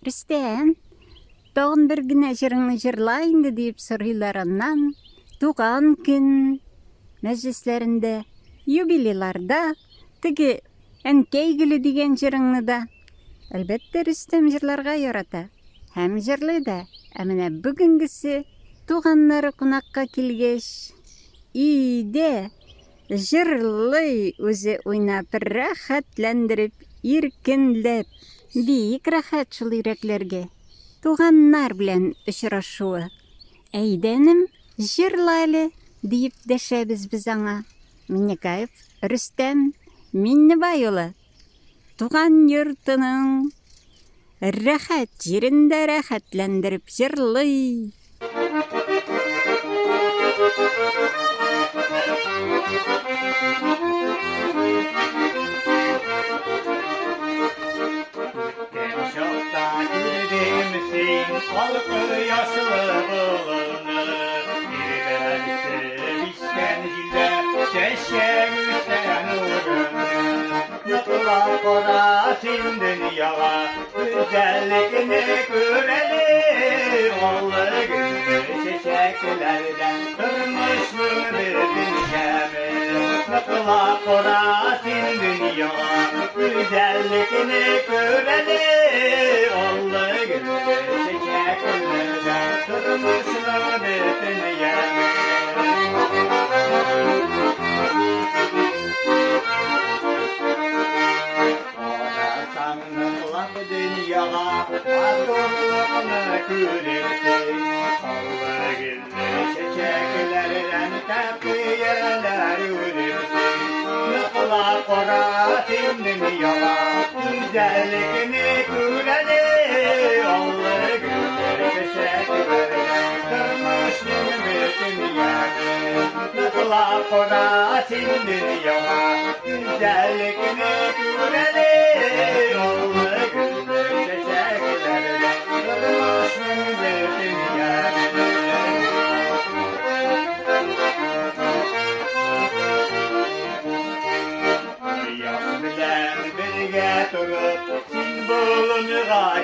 Rüstem, doğun bir güne jırını jırlayındı deyip sorularından, tuğan gün meclislerinde, yubilelarda, tigi enkeygülü digen jırını da, elbette Rüstem jırlarga yorata, hem jırlı da, emine bugüngüsü tuğanları kunakka kilgeş, iyide jırlı özü oynap rahatlandırıp, irkinlep, biyik rahat şul yüreklerge. Tuğanlar bilen uçraşuı. Eydenim jırlalı deyip deşebiz biz ana. Minnekayıp Rüstem Minnebayoğlu. Tuğan yurtının rahat yerinde rahatlandırıp jırlı. Şokta girdiğimsin, halkı yaşlı bulunur. Girerse bizden zilde, şeşe üstten uğrunur. Yokla kora sin dünyaya, güzelliğini görelim. Oğlu günlü çiçeklerden, kırmış mı bir dünyamı? Yokla kora sin dünyaya, güzelliğini görelim. Oğlu günlü çiçeklerden, kırmış mı bir dünyamı? Dünyaya varlığını görürsün. Oğlu günlü çiçeklerden tepiyeler yürürsün. Yıkıla korasın dünyaya, güzelliğini görelim. Oğlu günlü çiçeklerden kırmışsın bir dünyayı. Yıkıla korasın dünyaya, güzelliğini görelim. Oğlu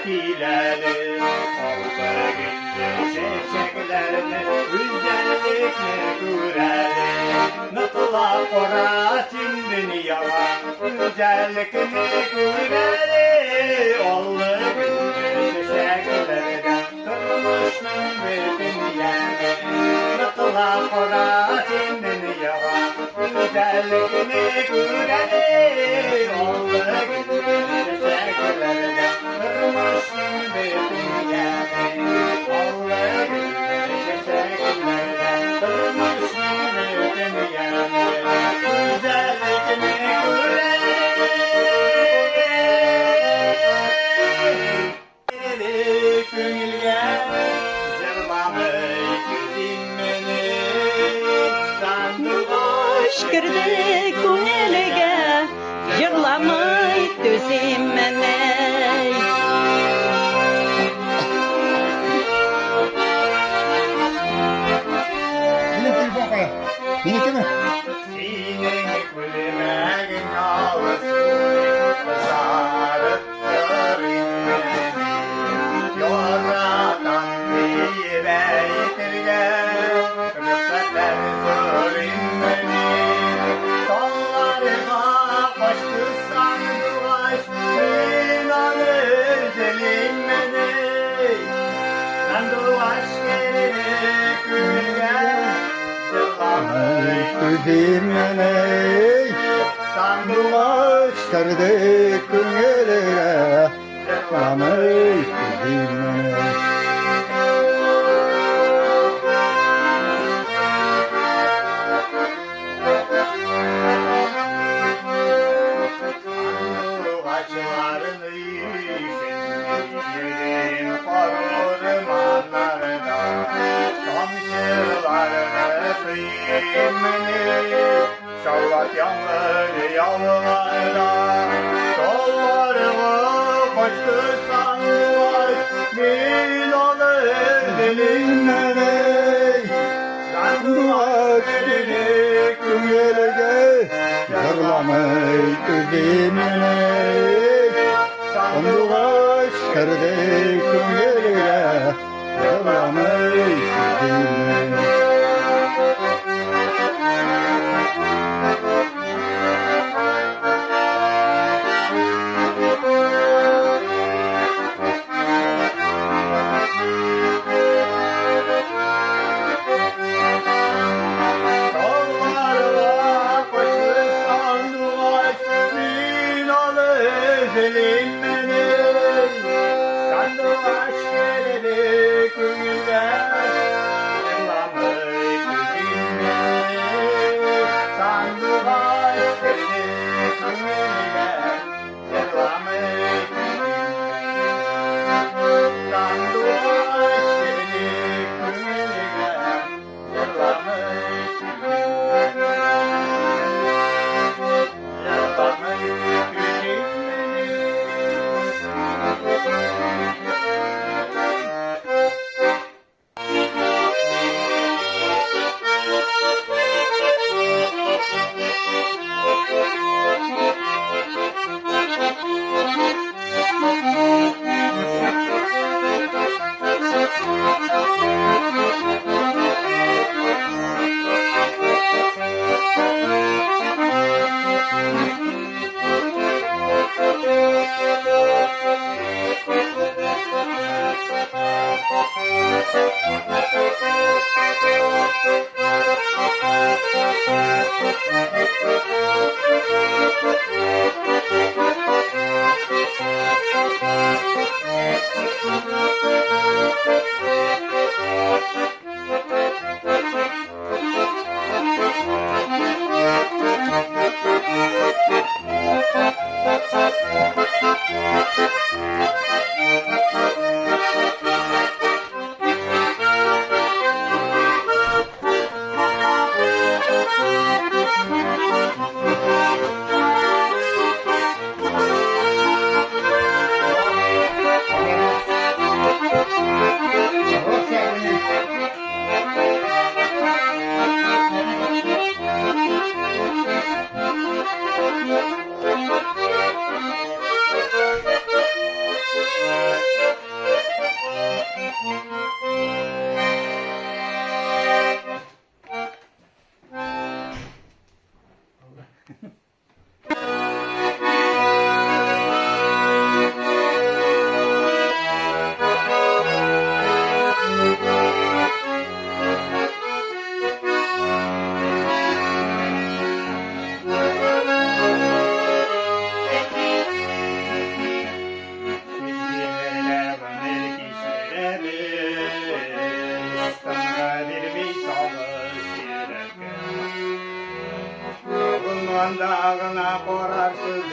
Gidelim, olsa gündüz çiçeklerini, güzellikle görelim. Nakla korasın dünyaya, güzellikini görelim. Olsa gündüz çiçeklerden, kırmışsın bir dünyayı. Nakla korasın dünyaya, güzellikini görelim. Olsa gündüz çiçeklerden, kırmışsın bir dünyayı. Olsa gündüz çiçeklerden, kırmışsın bir dünyayı. Güzellikini görelim. Gönülge zırlamayı dinmeni, sandığa Şkırdı kunelege, jırlamay tüzimene. Yine telefon kaya. Yine kime? senin gülmegin ağlasın, sarıp görünmeni. Yoratan bir beytirge, rüfetler sürünmeni. Kollarıma koştursan duraş, ilanı zelinmeni. Ben duraş gerek gülge, zırlamayı Üzülmene, sandığa çıkardık günlere. Zırlamayı üzülmene. Açlarını yedim ormanlarda, komşularını kıymeni, şavvat yanları yavrularda. Kollarımı koştursan var, milalı dilimene. Sandığa Çıkardık günlere. Zırlamayı üzülmene. Sandığa başkardı kumyeliğe yılamayı tüzüme. Dağlarla koşursan dolaş, binalı ezelim beni. Sen dolaş geleli köyler, yılamayı tüzüme. Sen dolaş geleli köyler, yılamayı tüzüme. Sen dolaş geleli köyler, yılamayı Dağına korarsın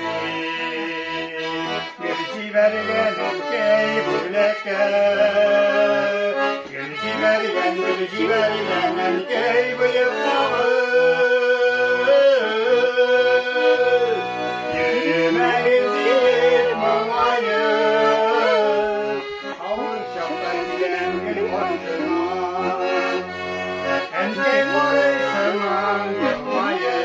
Gülçi vergen ülkeyi büleke Gülçi vergen ülkeyi bıyıklamış Yürüme izin mamayı Avur şaptan giden gül koşuna Enke koruysana yılmayı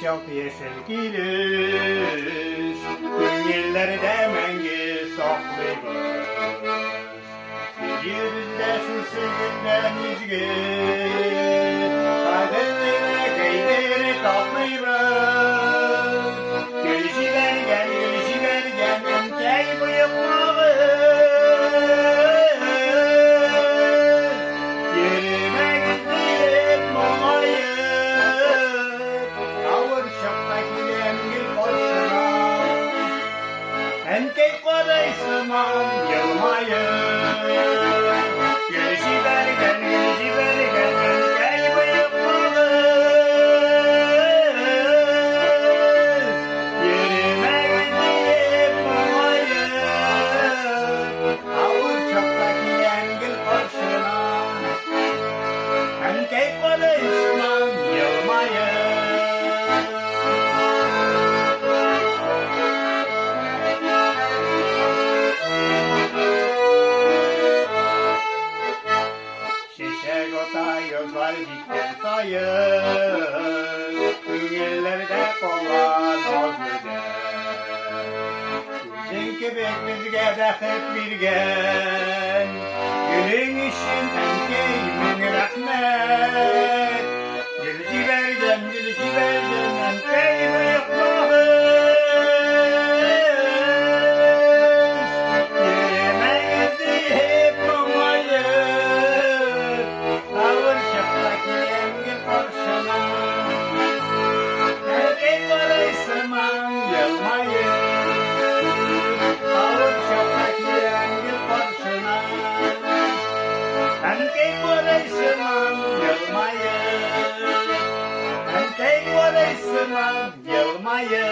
Şafiye sevgiliş Günlerde mengi saklıyız Yüzde süsünden izgi Kaderlere keyleri tatlıyız Gülüşü vergen Enkey bıyıklığız Yürümek istedim mamayı Enkey koruysam yılmayı Gülüşü vergen Enkey bıyıklığız Yürümek kebek bizge bakıp birgen. Gülün için enkey min rahmet. Gül jibergen enkey büyük bahis. Yemeğizi hep mamayı. Ağır şaktaki engin karşına. Erkek araysamam yılmayı. Ağır şaktaki engin karşına. Erkek araysamam yılmayı. Erkek araysamam yılmayı.